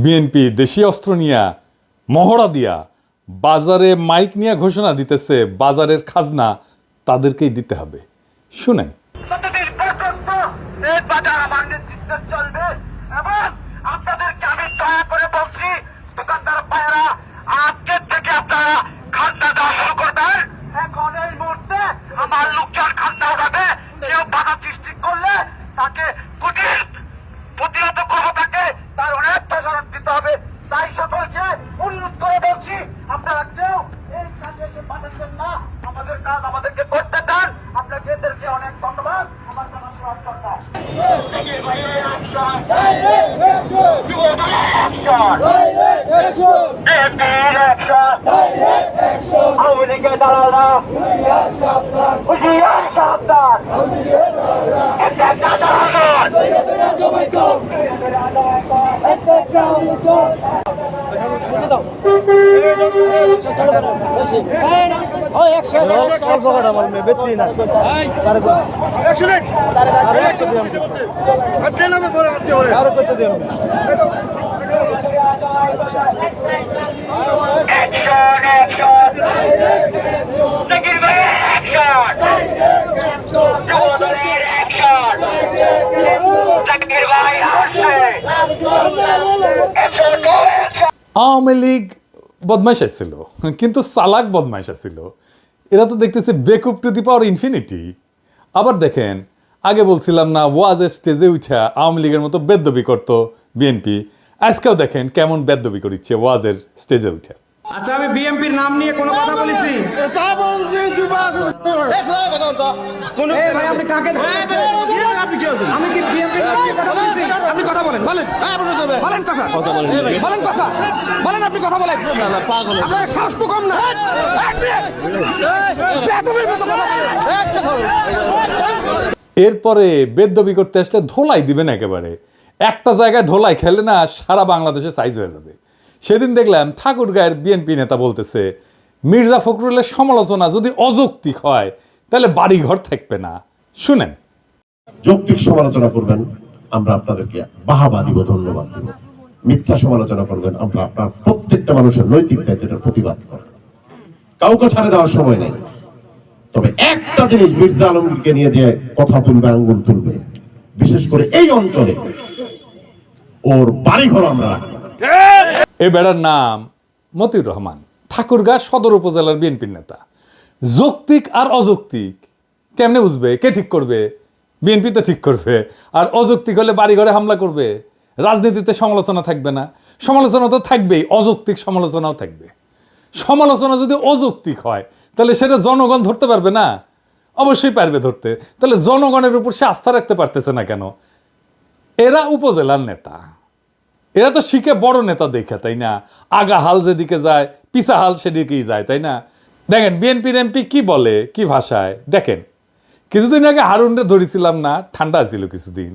BNP দেশীয় অস্ত্র নিয়া মহড়া দিয়া বাজারে মাইক নিয়ে ঘোষণা দিতেছে বাজারের খাজনা তাদেরকেই দিতে হবে। শুনেন। আওয়ামী লীগ বদমাইশ ছিল, কিন্তু চালাক বদমাইশ ছিল। এরা তো দেখতেছে বেকুব টু দি পাওয়ার ইনফিনিটি। আবার দেখেন, আগে বলছিলাম না ওয়াজের স্টেজে উঠা আওয়ামী লীগের মতো বেদ্যবি করতো বিএনপি, আজকেও দেখেন কেমন বেদ্যবি করিচ্ছে ওয়াজের স্টেজে উঠা। আচ্ছা, আমি বিএনপির নাম নিয়ে কোনো কথা বলেছি? ভাই, আপনি কাকে আমি কি বিএনপির নাম নিয়ে কথা বলেছি? আপনি কথা বলেন, বলেন বলেন কথা বলেন কথা বলেন, আপনি কথা বলেন। আপনার সাহস তো কম না। এরপরে বেদ্যবি করতে আসলে ধোলাই দিবেন একেবারে। একটা জায়গায় ধোলাই খেলে না সারা বাংলাদেশে সাইজ হয়ে যাবে। সেদিন দেখলাম ঠাকুরগাঁয়ের বিএনপি নেতা বলতেছে মির্জা ফখরুলের সমালোচনা যদি অযৌক্তিক হয় তাহলে বাড়িঘর থাকবে না। শুনেন। যৌক্তিক সমালোচনা করবেন, আমরা আপনাদেরকে বাহাবা দিব, ধন্যবাদ দিব। মিথ্যা সমালোচনা করবেন, আমরা আপনার প্রত্যেকটা মানুষের নৈতিক দায়িত্বের প্রতিবাদ করেন। কাউকে ছাড়ে দেওয়ার সময় নেই। তবে একটা জিনিস, মির্জা আলমগীরকে নিয়ে যে কথা তুলবে, আঙ্গুল তুলবে, বিশেষ করে এই অঞ্চলে ওর বাড়িঘর আমরা রাখি। এ বেড়ার নাম মতিউর রহমান, ঠাকুরগাঁ সদর উপজেলার বিএনপির নেতা। যৌক্তিক আর অযৌক্তিক কেমনে বুঝবে? কে ঠিক করবে? বিএনপি তো ঠিক করবে। আর অযৌক্তিক হলে বাড়িঘরে হামলা করবে। রাজনীতিতে সমালোচনা থাকবে না? সমালোচনা তো থাকবেই, অযৌক্তিক সমালোচনাও থাকবে। সমালোচনা যদি অযৌক্তিক হয় তাহলে সেটা জনগণ ধরতে পারবে না? অবশ্যই পারবে ধরতে। তাহলে জনগণের উপর সে আস্থা রাখতে পারতেছে না কেন? এরা উপজেলার নেতা, এরা তো শিখে বড় নেতা দেখে, তাই না? আগা হাল যেদিকে যায় পিছা হাল সেদিকেই যায়, তাই না? দেখেন বিএনপির এমপি কি বলে, কি ভাষায়। দেখেন, কিছুদিন আগে হারুনরে ধরেছিলাম না, ঠান্ডা ছিল কিছুদিন,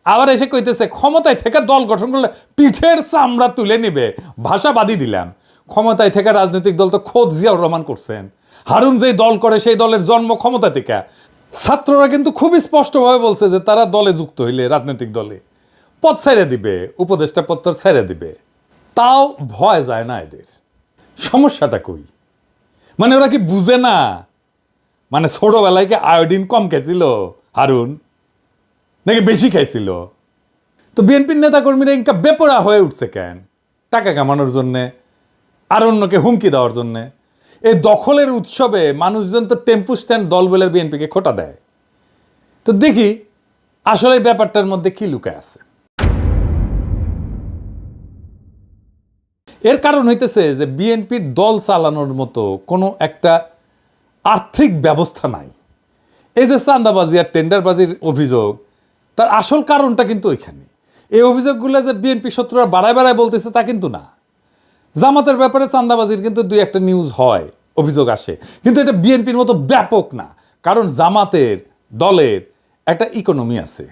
আবার এসে কইতেছে ক্ষমতায় থেকে দল গঠন করলে পিঠের চামড়া তুলে নিবে। ভাষা বাদই দিলাম। ক্ষমতায় থেকে রাজনৈতিক দল তো খোদ জিয়াউর রহমান করছেন। হারুন যেই দল করে সেই দলের জন্ম ক্ষমতা থেকে। ছাত্ররা কিন্তু খুবই স্পষ্টভাবে বলছে যে তারা দলে যুক্ত হইলে, রাজনৈতিক দলে পদ ছেড়ে দিবে, উপদেষ্টা পত্র ছেড়ে দিবে। তাও ভয় যায় না এদের। সমস্যাটা কই? মানে ওরা কি বুঝে না? মানে ছোটবেলায় কি আয়োডিন কম খেয়েছিল হারুন, নাকি বেশি খাইছিল? তো বিএনপির নেতাকর্মীরা ইনকা বেপরা হয়ে উঠছে কেন? টাকা কামানোর জন্যে, আর অন্যকে হুমকি দেওয়ার জন্যে। এই দখলের উৎসবে মানুষজন তো টেম্পু স্ট্যান্ড দল বলে বিএনপিকে খোটা দেয়। তো দেখি আসলে ব্যাপারটার মধ্যে কি লুকায় আছে। এর কারণ হইতেছে যে বিএনপির দল চালানোর মতো কোনো একটা আর্থিক ব্যবস্থা নাই। এই যে চাঁদাবাজি আর টেন্ডারবাজির অভিযোগ, তার আসল কারণটা কিন্তু ওইখানে। এই অভিযোগগুলো যে বিএনপি শত্রুরা বাড়ায় বাড়ায় বলতেছে তা কিন্তু না। জামাতের ব্যাপারে চাঁদাবাজির কিন্তু দুই একটা নিউজ হয়, অভিযোগ আসে, কিন্তু এটা বিএনপির মতো ব্যাপক না। কারণ জামাতের দলের একটা ইকোনমি আছে,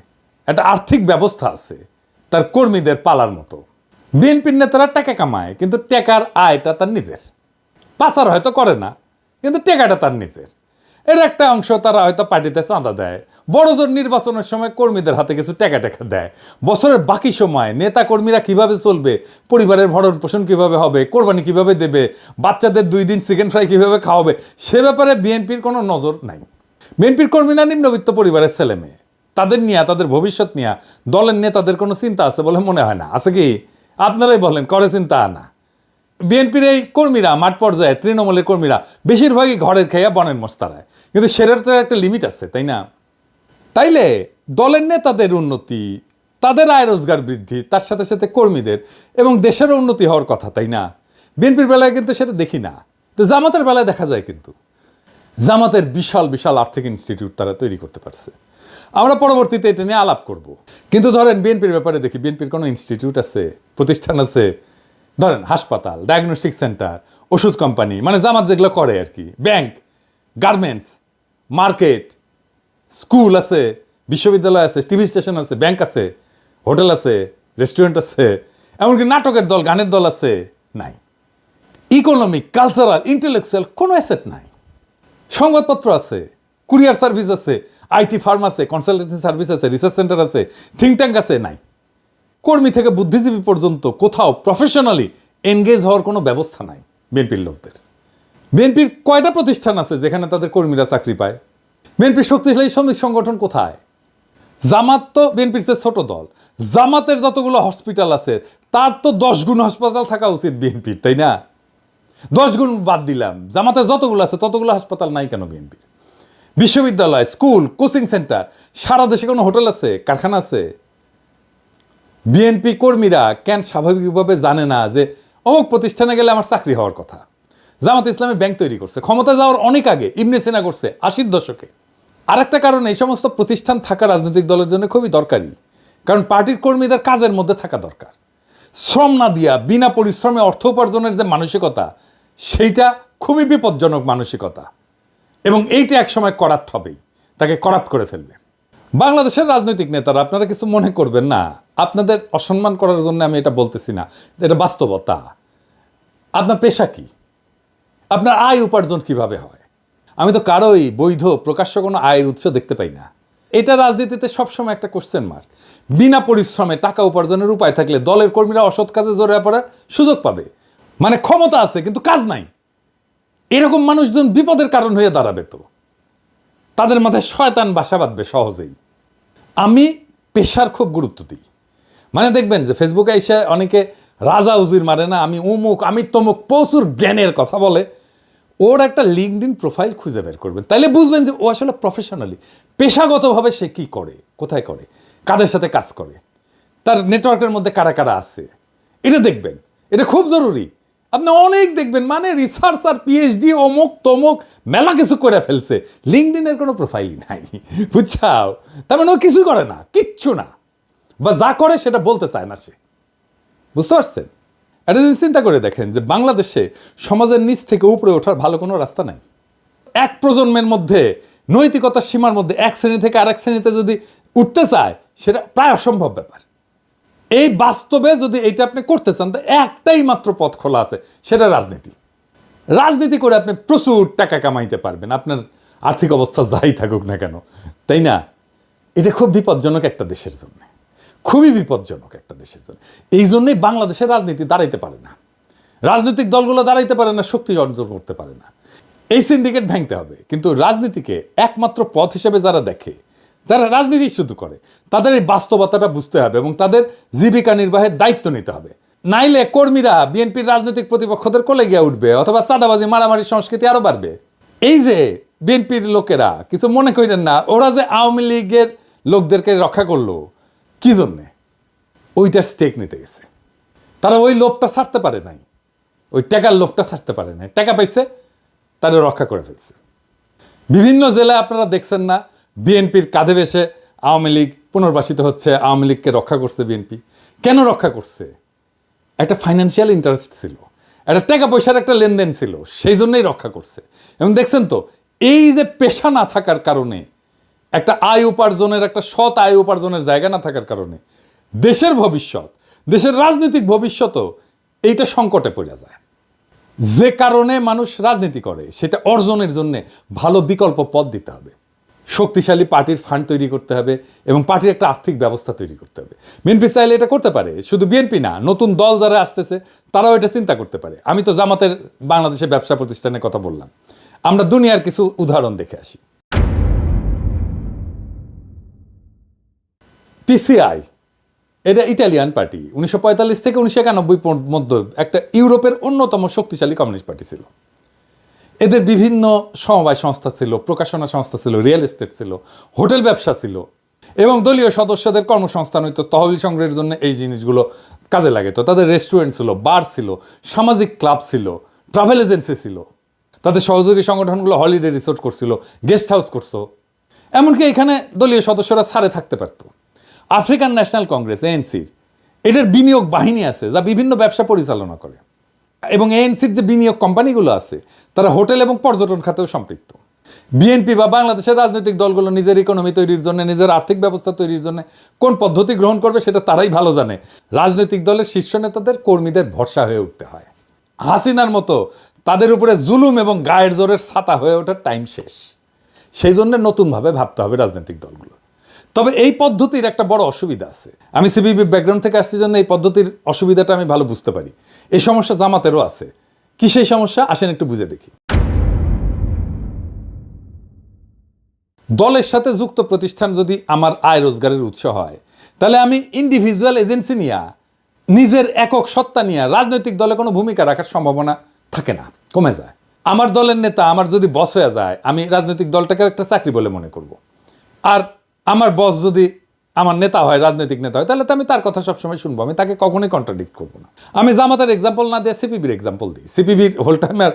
একটা আর্থিক ব্যবস্থা আছে, তার কর্মীদের পালার মতো। বিএনপির নেতারা টাকা কামায়, কিন্তু টাকার আয়টা তার নিজের। পাচার হয়তো করে না, কিন্তু টাকাটা তার নিজের। এর একটা অংশ তারা হয়তো পার্টিতে চাঁদা দেয়, বড়জোর নির্বাচনের সময় কর্মীদের হাতে কিছু টাকা দেয়। বছরের বাকি সময় নেতা কর্মীরা কিভাবে চলবে, পরিবারের ভরণ পোষণ কিভাবে হবে, কোরবানি কিভাবে দেবে, বাচ্চাদের 2 দিন চিকেন ফ্রাই কিভাবে খাওয়াবে, সে ব্যাপারে বিএনপির কোনো নজর নাই। বিএনপির কর্মীরা নিম্নবিত্ত পরিবারের ছেলে মেয়ে, তাদের নিয়ে, তাদের ভবিষ্যৎ নিয়ে দলের নেতাদের কোনো চিন্তা আছে বলে মনে হয় না। আছে কি? আপনারাই বলেন, করে চিন্তা না? বিএনপির এই কর্মীরা মাঠ পর্যায়ে, তৃণমূলের কর্মীরা বেশিরভাগই ঘরের খেয়া বনের মস্তারায়, কিন্তু সেটার তো একটা লিমিট আছে, তাই না? তাইলে দলের নেতাদের উন্নতি, তাদের আয় রোজগার বৃদ্ধি, তার সাথে সাথে কর্মীদের এবং দেশেরও উন্নতি হওয়ার কথা, তাই না? বিএনপির বেলায় কিন্তু সেটা দেখি না। তো জামাতের বেলায় দেখা যায়, কিন্তু জামাতের বিশাল বিশাল আর্থিক ইনস্টিটিউট তারা তৈরি করতে পারছে। আমরা পরবর্তীতে এটা নিয়ে আলাপ করব। কিন্তু ধরেন বিএনপির ব্যাপারে দেখি, বিএনপির কোনো ইনস্টিটিউট আছে, প্রতিষ্ঠান আছে? ধরেন হাসপাতাল, ডায়াগনস্টিক সেন্টার, ওষুধ কোম্পানি, মানে জামাত যেগুলো করে আর কি, ব্যাংক, গার্মেন্টস, মার্কেট, স্কুল আছে, বিশ্ববিদ্যালয় আছে, টিভি স্টেশন আছে, ব্যাংক আছে, হোটেল আছে, রেস্টুরেন্ট আছে, এমনকি নাটকের দল, গানের দল আছে? নাই। ইকোনমিক, কালচারাল, ইন্টেলেকচুয়াল কোনো অ্যাসেট নাই। সংবাদপত্র আছে, কুরিয়ার সার্ভিস আছে, আইটি ফার্ম আছে, কনসালটেন্সি সার্ভিস আছে, রিসার্চ সেন্টার আছে, থিঙ্ক ট্যাঙ্ক আছে? নাই। কর্মী থেকে বুদ্ধিজীবী পর্যন্ত কোথাও প্রফেশনালি এনগেজ হওয়ার কোনো ব্যবস্থা নাই বিএনপির লোকদের। বিএনপির কয়টা প্রতিষ্ঠান আছে যেখানে তাদের কর্মীরা চাকরি পায়? বিএনপির শক্তিশালী শ্রমিক সংগঠন কোথায়? জামাত তো বিএনপির চেয়ে ছোট দল, জামাতের যতগুলো হসপিটাল আছে তার তো 10 গুণ হাসপাতাল থাকা উচিত বিএনপির, তাই না? 10 গুণ বাদ দিলাম, জামাতের যতগুলো আছে ততগুলো হাসপাতাল নাই কেন বিএনপির? বিশ্ববিদ্যালয়, স্কুল, কোচিং সেন্টার, সারা দেশে কোনো হোটেল আছে, কারখানা আছে? বিএনপি কর্মীরা কেন স্বাভাবিকভাবে জানে না যে অমুক প্রতিষ্ঠানে গেলে আমার চাকরি হওয়ার কথা? জামাত ইসলামী ব্যাংক তৈরি করছে, ক্ষমতা যাওয়ার অনেক আগে, ইবনে সিনা করছে 80-র দশকে। আর একটা কারণ, এই সমস্ত প্রতিষ্ঠান থাকা রাজনৈতিক দলের জন্য খুবই দরকারি, কারণ পার্টির কর্মীদের কাজের মধ্যে থাকা দরকার। শ্রম না দিয়া বিনা পরিশ্রমে অর্থ উপার্জনের যে মানসিকতা, সেইটা খুবই বিপজ্জনক মানসিকতা, এবং এইটা একসময় করাপ্ট হবেই, তাকে করাপ্ট করে ফেলবে। বাংলাদেশের রাজনৈতিক নেতারা, আপনারা কিছু মনে করবেন না, আপনাদের অসম্মান করার জন্য আমি এটা বলতেছি না, এটা বাস্তবতা। আপনার পেশা কি? আপনার আয় উপার্জন কিভাবে হয়? আমি তো কারোই বৈধ প্রকাশ্য কোনো আয়ের উৎস দেখতে পাই না। এটা রাজনীতিতে সবসময় একটা কোশ্চেন মার্ক। বিনা পরিশ্রমে টাকা উপার্জনের উপায় থাকলে দলের কর্মীরা অসৎ কাজে জড়িয়ে পড়ার সুযোগ পাবে। মানে ক্ষমতা আছে কিন্তু কাজ নাই, এরকম মানুষজন বিপদের কারণ হয়ে দাঁড়াবে, তো তাদের মাথায় শয়তান বাসা বাঁধবে সহজেই। আমি পেশার খুব গুরুত্ব দিই। মানে দেখবেন যে ফেসবুকে এসে অনেকে রাজা উজির মারে না, আমি অমুক, আমি তমুক, প্রচুর জ্ঞানের কথা বলে। ওর একটা লিঙ্কডইন প্রোফাইল খুঁজে বের করবেন, তাইলে বুঝবেন যে ও আসলে প্রফেশনালি, পেশাগতভাবে সে কি করে, কোথায় করে, কাদের সাথে কাজ করে, তার নেটওয়ার্কের মধ্যে কারা কারা আছে, এটা দেখবেন। এটা খুব জরুরি। আপনি অনেক দেখবেন মানে রিসার্চ আর পিএইচডি অমুক তমুক মেলা কিছু করে ফেলছে, লিঙ্কডইনের কোনো প্রোফাইলই নাই, বুঝছাও? তার মানে ও কিছুই করে না, কিচ্ছু না, বা যা করে সেটা বলতে চায় না সে। বুঝতে পারছেন? এটা যদি চিন্তা করে দেখেন যে বাংলাদেশে সমাজের নিচ থেকে উপরে ওঠার ভালো কোনো রাস্তা নাই। এক প্রজন্মের মধ্যে নৈতিকতার সীমার মধ্যে এক শ্রেণী থেকে আরেক শ্রেণীতে যদি উঠতে চায়, সেটা প্রায় অসম্ভব ব্যাপার। এই বাস্তবে যদি এইটা আপনি করতে চান, তো একটাই মাত্র পথ খোলা আছে, সেটা রাজনীতি। রাজনীতি করে আপনি প্রচুর টাকা কামাইতে পারবেন, আপনার আর্থিক অবস্থা যাই থাকুক না কেন, তাই না? এটা খুব বিপজ্জনক একটা দেশের জন্য, খুবই বিপজ্জনক একটা দেশের জন্য। এই জন্যই বাংলাদেশের রাজনীতি দাঁড়াইতে পারে না, রাজনৈতিক দলগুলো দাঁড়াইতে পারে না, শক্তি অর্জন করতে পারে না। এই সিন্ডিকেট ভাঙতে হবে। কিন্তু রাজনীতিকে একমাত্র পথ হিসেবে যারা দেখে, যারা রাজনীতি শুধু করে, তাদের এই বাস্তবতাটা বুঝতে হবে এবং তাদের জীবিকা নির্বাহের দায়িত্ব নিতে হবে। নাইলে কর্মীরা বিএনপির রাজনৈতিক প্রতিপক্ষদের কোলে গিয়ে উঠবে, অথবা চাঁদাবাজি মারামারি সংস্কৃতি আরো বাড়বে। এই যে বিএনপির লোকেরা, কিছু মনে করেন না, ওরা যে আওয়ামী লীগের লোকদেরকে রক্ষা করলো কি জন্যে? ওইটার স্টেক নিতে গেছে। তারা ওই লোভটা ছাড়তে পারে নাই, ওই টাকার লোভটা ছাড়তে পারে নাই, টাকা পাইছে, তারা রক্ষা করে ফেলছে। বিভিন্ন জেলায় আপনারা দেখছেন না, বিএনপির কাঁধে বেশে আওয়ামী লীগ পুনর্বাসিত হচ্ছে, আওয়ামী লীগকে রক্ষা করছে বিএনপি। কেন রক্ষা করছে? একটা ফাইন্যান্সিয়াল ইন্টারেস্ট ছিল, একটা টাকা পয়সার একটা লেনদেন ছিল, সেই জন্যই রক্ষা করছে। এবং দেখছেন তো, এই যে পেশা না থাকার কারণে, একটা আয় উপার্জনের, একটা সৎ আয় উপার্জনের জায়গা না থাকার কারণে দেশের ভবিষ্যৎ, দেশের রাজনৈতিক ভবিষ্যৎও এইটা সংকটে পড়ে যায়। যে কারণে মানুষ রাজনীতি করে সেটা অর্জনের জন্য ভালো বিকল্প পথ দিতে হবে, শক্তিশালী পার্টির ফান্ড তৈরি করতে হবে এবং পার্টির একটা আর্থিক ব্যবস্থা তৈরি করতে হবে। বিএনপি চাইলে এটা করতে পারে, শুধু বিএনপি না, নতুন দল যারা আসতেছে তারাও এটা চিন্তা করতে পারে। আমি তো জামাতের বাংলাদেশের ব্যবসা প্রতিষ্ঠানের কথা বললাম, আমরা দুনিয়ার কিছু উদাহরণ দেখে আসি। পিসিআই এটা ইটালিয়ান পার্টি, 1945 থেকে 1991 মধ্যে একটা ইউরোপের অন্যতম শক্তিশালী কমিউনিস্ট পার্টি ছিল। এদের বিভিন্ন সমবায় সংস্থা ছিল, প্রকাশনা সংস্থা ছিল, রিয়েল এস্টেট ছিল, হোটেল ব্যবসা ছিল এবং দলীয় সদস্যদের কর্মসংস্থান হইতো, তহবিল সংগ্রহের জন্য এই জিনিসগুলো কাজে লাগে। তো তাদের রেস্টুরেন্ট ছিল, বার ছিল, সামাজিক ক্লাব ছিল, ট্রাভেল এজেন্সি ছিল, তাদের সহযোগী সংগঠনগুলো হলিডে রিসোর্ট করছিল, গেস্ট হাউস করছো, এমনকি এখানে দলীয় সদস্যরা ছাড়ে থাকতে পারতো। আফ্রিকান ন্যাশনাল কংগ্রেস এএনসির এটার বিনিয়োগ বাহিনী আছে যা বিভিন্ন ব্যবসা পরিচালনা করে এবং এএনসির যে বিনিয়োগ কোম্পানিগুলো আছে তারা হোটেল এবং পর্যটন খাতেও সম্পৃক্ত। বিএনপি বা বাংলাদেশের রাজনৈতিক দলগুলো নিজের ইকোনমি তৈরির জন্য, নিজের আর্থিক ব্যবস্থা তৈরির জন্য কোন পদ্ধতি গ্রহণ করবে সেটা তারাই ভালো জানে। রাজনৈতিক দলের শীর্ষ নেতাদের কর্মীদের ভরসা হয়ে উঠতে হয়। হাসিনার মতো তাদের উপরে জুলুম এবং গায়ের জোরের ছাতা হয়ে ওঠার টাইম শেষ। সেই জন্য নতুনভাবে ভাবতে হবে রাজনৈতিক দলগুলো। তবে এই পদ্ধতির একটা বড় অসুবিধা আছে। আমি সিপিবি ব্যাকগ্রাউন্ড থেকে আসছি জন্য এই পদ্ধতির অসুবিধাটা আমি ভালো বুঝতে পারি। এই সমস্যা জামাতেরও আছে। কি সেই সমস্যা, আসেন একটু বুঝে দেখি। দলের সাথে যুক্ত প্রতিষ্ঠান যদি আমার আয় রোজগারের উৎস হয়, তাহলে আমি ইন্ডিভিজুয়াল এজেন্সি নিয়ে, নিজের একক সত্তা নিয়ে রাজনৈতিক দলে কোনো ভূমিকা রাখার সম্ভাবনা থাকে না, কমে যায়। আমার দলের নেতা আমার যদি বস হয়ে যায়, আমি রাজনৈতিক দলটাকেও একটা চাকরি বলে মনে করব। আর আমার বস যদি আমার নেতা হয়, রাজনৈতিক নেতা হয়, তাহলে তো আমি তার কথা সবসময় শুনবো, আমি তাকে কখনোই কন্ট্রাডিক্ট করবো না। আমি জামাতের এক্সাম্পল না দিয়ে সিপিবির এক্সাম্পল দিই। সিপিবির হোল টাইমার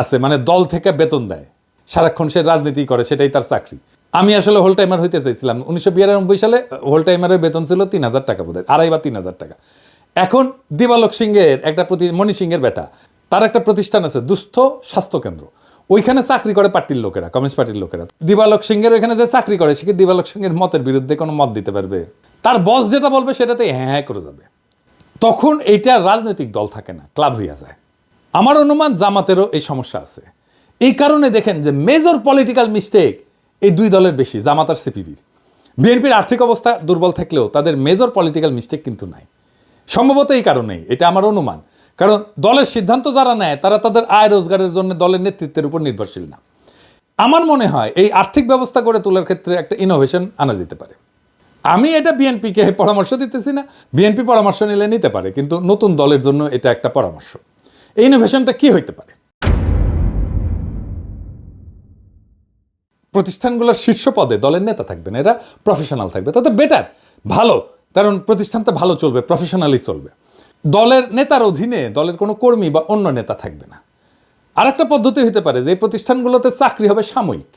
আছে, মানে দল থেকে বেতন দেয়, সারাক্ষণ সে রাজনীতি করে, সেটাই তার চাকরি। আমি আসলে হোল টাইমার হইতে চাইছিলাম। 1992 সালে হোল টাইমারের বেতন ছিল 3,000 টাকা, বোধ হয় 2.5 বা 3,000 টাকা। এখন দিবালোক সিংহের একটা মণি সিংহের বেটা, তার একটা প্রতিষ্ঠান আছে দুস্থ স্বাস্থ্য কেন্দ্র, ওইখানে চাকরি করে পার্টির লোকেরা, কমিউনিস্ট পার্টির লোকেরা। দিবালোক সিংহের ওইখানে যে চাকরি করে, সে কি দিবালোক সিংহের মতের বিরুদ্ধে কোনো মত দিতে পারবে? তার বস যেটা বলবে সেটাতে হ্যাঁ হ্যাঁ করে যাবে। তখন এইটা রাজনৈতিক দল থাকে না, ক্লাব হইয়া যায়। আমার অনুমান জামাতেরও এই সমস্যা আছে। এই কারণে দেখেন যে মেজর পলিটিক্যাল মিস্টেক এই দুই দলের বেশি, জামাত আর সিপিবির। বিএনপির আর্থিক অবস্থা দুর্বল থাকলেও তাদের মেজর পলিটিক্যাল মিস্টেক কিন্তু নাই। সম্ভবত এই কারণেই, এটা আমার অনুমান। কারণ দলের সিদ্ধান্ত যারা নেয় তারা তাদের আয় রোজগারের জন্য দলের নেতৃত্বের উপর নির্ভরশীল না। আমার মনে হয় এই আর্থিক ব্যবস্থা করে তোলার ক্ষেত্রে একটা ইনোভেশন আনা যেতে পারে। আমি এটা বিএনপিকে পরামর্শ দিতেছি না, বিএনপি পরামর্শ নিলে নিতে পারে, কিন্তু নতুন দলের জন্য এটা একটা পরামর্শ। এই ইনোভেশনটা কি হইতে পারে? প্রতিষ্ঠানগুলোর শীর্ষ পদে দলের নেতা থাকবেন, এরা প্রফেশনাল থাকবে, তাতে বেটার, ভালো, কারণ প্রতিষ্ঠানটা ভালো চলবে, প্রফেশনালি চলবে। দলের নেতার অধীনে দলের কোনো কর্মী বা অন্য নেতা থাকবে না। আরেকটা পদ্ধতি হতে পারে যে এই প্রতিষ্ঠানগুলোতে চাকরি হবে সাময়িক,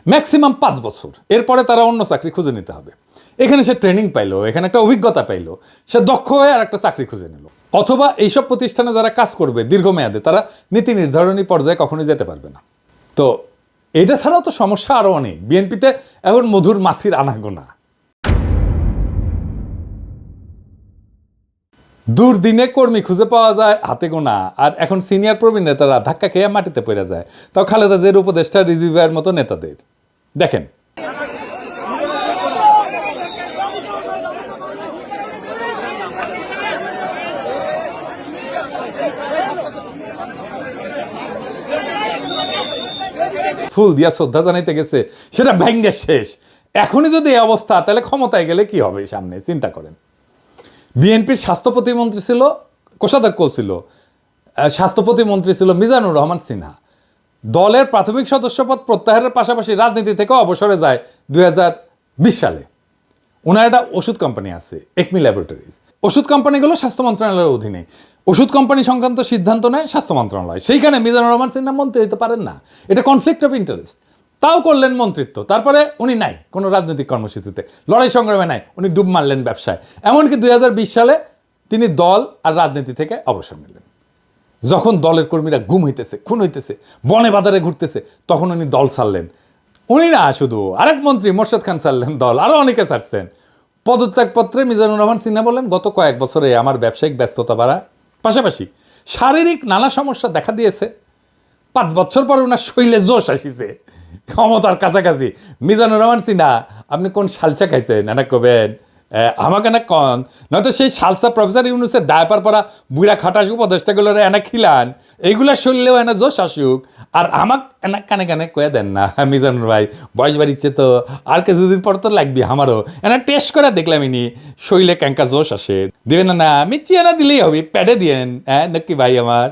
ম্যাক্সিমাম 5 বছর, এরপরে তারা অন্য চাকরি খুঁজে নিতে হবে। এখানে সে ট্রেনিং পাইলো, এখানে একটা অভিজ্ঞতা পাইলো, সে দক্ষ হয়ে আর একটা চাকরি খুঁজে নিল। অথবা এইসব প্রতিষ্ঠানে যারা কাজ করবে দীর্ঘমেয়াদে, তারা নীতি নির্ধারণী পর্যায়ে কখনোই যেতে পারবে না। তো এটা ছাড়াও তো সমস্যা আরও অনেক। বিএনপিতে এখন মধুর মাছির আনাগোনা, দুর্দিনে কর্মী খুঁজে পাওয়া যায় হাতে গোনা, আর এখন সিনিয়র প্রবীণ নেতারা ধাক্কা খেয়ে মাটিতে পড়ে যায়, তাও খালেদা জিয়ার উপদেষ্টা রিজভীর মতো নেতাদের দেখেন। ফুল দিয়া শ্রদ্ধা জানাইতে গেছে, সেটা ভেঙ্গে শেষ। এখনই যদি এই অবস্থা, তাহলে ক্ষমতায় গেলে কি হবে সামনে, চিন্তা করেন। বিএনপির স্বাস্থ্য প্রতিমন্ত্রী ছিল কোষাধ্যক্ষ, ছিল স্বাস্থ্য প্রতিমন্ত্রী ছিল মিজানুর রহমান সিনহা। দলের প্রাথমিক সদস্যপদ প্রত্যাহারের পাশাপাশি রাজনীতি থেকেও অবসরে যায় 2020 সালে। ওনার একটা ওষুধ কোম্পানি আছে, একমি ল্যাবরেটরিজ। ওষুধ কোম্পানিগুলো স্বাস্থ্য মন্ত্রণালয়ের অধীনে, ওষুধ কোম্পানি সংক্রান্ত সিদ্ধান্ত নেয় স্বাস্থ্য মন্ত্রণালয়। সেইখানে মিজানুর রহমান সিনহা মন্ত্রী হতে পারেন না, এটা কনফ্লিক্ট অফ ইন্টারেস্ট। তাও করলেন মন্ত্রিত্ব, তারপরে উনি নাই কোনো রাজনৈতিক কর্মসূচিতে, লড়াই সংগ্রামে নাই, উনি ডুব মারলেন ব্যবসায়। এমনকি 2020 সালে তিনি দল আর রাজনীতি থেকে অবসর নিলেন। যখন দলের কর্মীরা গুম হইতেছে, খুন হইতেছে, বনে বাজারে ঘুরতেছে, তখন উনি দল ছাড়লেন। উনি না, শুধু আরেক মন্ত্রী মোর্শেদ খান ছাড়লেন দল, আরও অনেকে ছাড়ছেন। পদত্যাগপত্রে মিজানুর রহমান সিনহা বললেন, গত কয়েক বছরে আমার ব্যবসায়িক ব্যস্ততা বাড়ার পাশাপাশি শারীরিক নানা সমস্যা দেখা দিয়েছে। 5 বছর পর ওনার শৈলে জোশ আসিছে, ক্ষমতার কাছাকাছি। মিজানুর রহমান সিনহা, আপনি কোন সালসা খাইছেন এনা কবেন, আমাকে না কন, নয়তো সেই সালসা প্রফেসর ইউনুসের দায়পার পরা বুড়া খাটাস উপদেষ্টাগুলোর এনা খিলান, এইগুলা শরীরেও এনা জোশ আসুক, আর আমাক এনা কানে কানে কয়ে দেন না মিজানুর ভাই, বয়স বাড়িচ্ছে তো আর কিছুদিন পর তো লাগবি আমারও, এনা টেস্ট করে দেখলাম ইনি শরীরে ক্যাঙ্কা জোশ আসে। দেবেন না, মিচিয়ে না দিলেই হবে, প্যাডে দিয়েন, হ্যাঁ নাকি ভাই আমার।